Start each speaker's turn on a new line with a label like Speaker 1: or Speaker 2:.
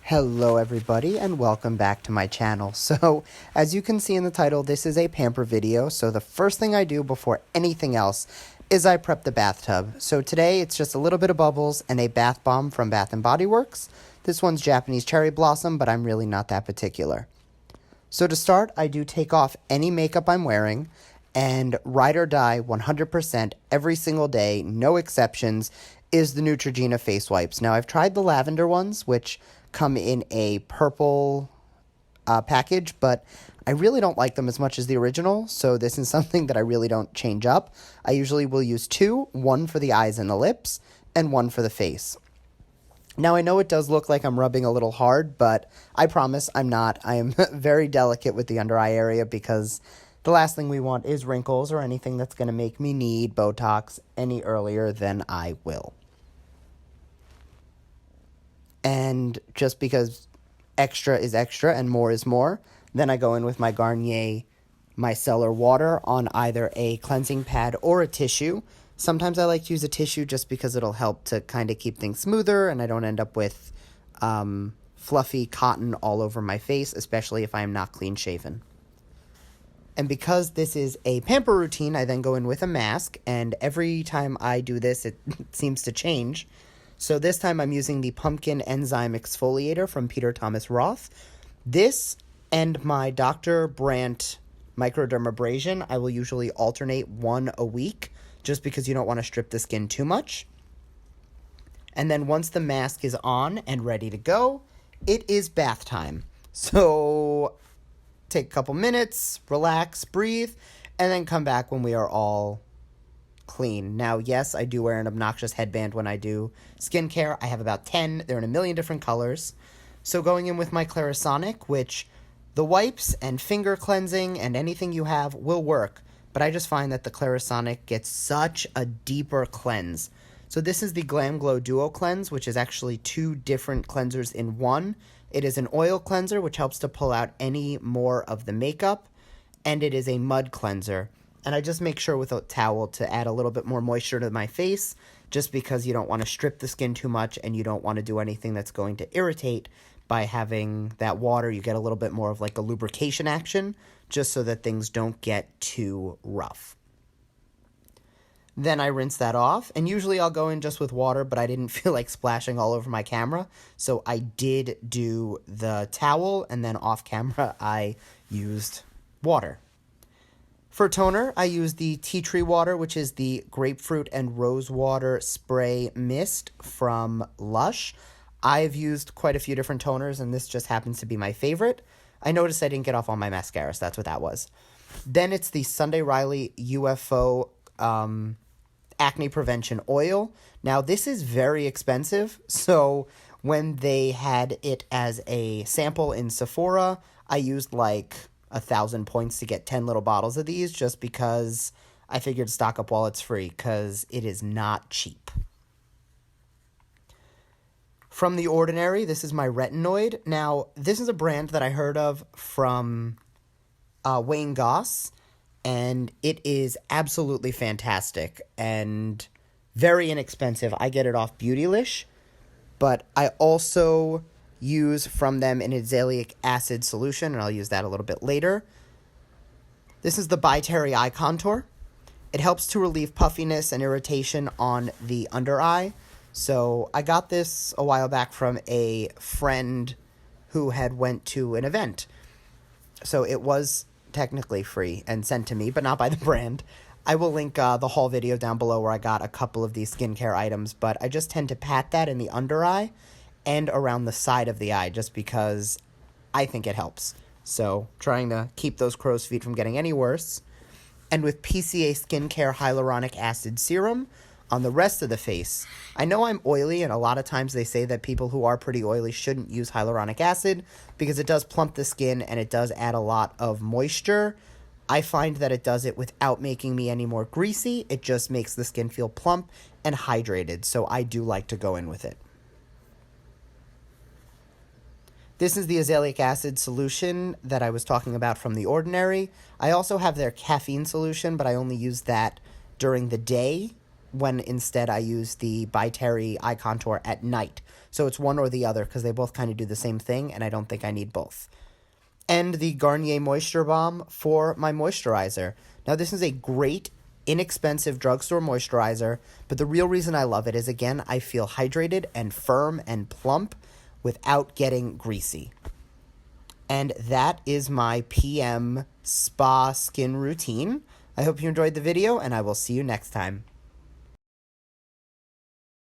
Speaker 1: Hello everybody and welcome back to my channel. So as you can see in the title, this is a pamper video. So the first thing I do before anything else is I prep the bathtub. So today it's just a little bit of bubbles and a bath bomb from Bath & Body Works. This one's Japanese cherry blossom, but I'm really not that particular. So to start, I do take off any makeup I'm wearing and ride or die 100% every single day, no exceptions, is the Neutrogena face wipes. Now I've tried the lavender ones, which come in a purple package, but I really don't like them as much as the original, so this is something that I really don't change up. I usually will use two, one for the eyes and the lips, and one for the face. Now, I know it does look like I'm rubbing a little hard, but I promise I'm not. I am very delicate with the under eye area because the last thing we want is wrinkles or anything that's going to make me need Botox any earlier than I will. And just because extra is extra and more is more, then I go in with my Garnier micellar water on either a cleansing pad or a tissue. Sometimes I like to use a tissue just because it'll help to kind of keep things smoother and I don't end up with fluffy cotton all over my face, especially if I am not clean shaven. And because this is a pamper routine, I then go in with a mask, and every time I do this, it seems to change. So this time I'm using the Pumpkin Enzyme Exfoliator from Peter Thomas Roth. This and my Dr. Brandt Microdermabrasion, I will usually alternate one a week, just because you don't want to strip the skin too much. And then once the mask is on and ready to go, it is bath time. So take a couple minutes, relax, breathe, and then come back when we are all clean. Now, yes, I do wear an obnoxious headband when I do skincare. I have about 10. They're in a million different colors. So going in with my Clarisonic, which the wipes and finger cleansing and anything you have will work, but I just find that the Clarisonic gets such a deeper cleanse. So this is the Glam Glow Duo Cleanse, which is actually two different cleansers in one. It is an oil cleanser, which helps to pull out any more of the makeup, and it is a mud cleanser. And I just make sure with a towel to add a little bit more moisture to my face, just because you don't want to strip the skin too much and you don't want to do anything that's going to irritate. By having that water, you get a little bit more of like a lubrication action, just so that things don't get too rough. Then I rinse that off, and usually I'll go in just with water, but I didn't feel like splashing all over my camera, so I did do the towel, and then off camera I used water. For toner, I use the tea tree water, which is the grapefruit and rose water spray mist from Lush. I've used quite a few different toners, and this just happens to be my favorite. I noticed I didn't get off all my mascara, so that's what that was. Then it's the Sunday Riley UFO Acne Prevention Oil. Now, this is very expensive, so when they had it as a sample in Sephora, I used like 1,000 points to get 10 little bottles of these, just because I figured stock up while it's free, because it is not cheap. From The Ordinary, this is my Retinoid. Now, this is a brand that I heard of from Wayne Goss, and it is absolutely fantastic and very inexpensive. I get it off Beautylish, but I also use from them an Hyaluronic Acid solution, and I'll use that a little bit later. This is the By Terry Eye Contour. It helps to relieve puffiness and irritation on the under eye. So I got this a while back from a friend who had went to an event. So it was technically free and sent to me, but not by the brand. I will link the haul video down below where I got a couple of these skincare items, but I just tend to pat that in the under eye and around the side of the eye, just because I think it helps. So trying to keep those crow's feet from getting any worse. And with PCA Skincare Hyaluronic Acid Serum on the rest of the face. I know I'm oily, and a lot of times they say that people who are pretty oily shouldn't use hyaluronic acid because it does plump the skin and it does add a lot of moisture. I find that it does it without making me any more greasy. It just makes the skin feel plump and hydrated, so I do like to go in with it. This is the Hyaluronic Acid solution that I was talking about from The Ordinary. I also have their Caffeine Solution, but I only use that during the day when instead I use the By Terry Eye Contour at night. So it's one or the other because they both kind of do the same thing, and I don't think I need both. And the Garnier Moisture Balm for my moisturizer. Now, this is a great, inexpensive drugstore moisturizer, but the real reason I love it is, again, I feel hydrated and firm and plump without getting greasy. And that is my PM spa skin routine. I hope you enjoyed the video, and I will see you next time.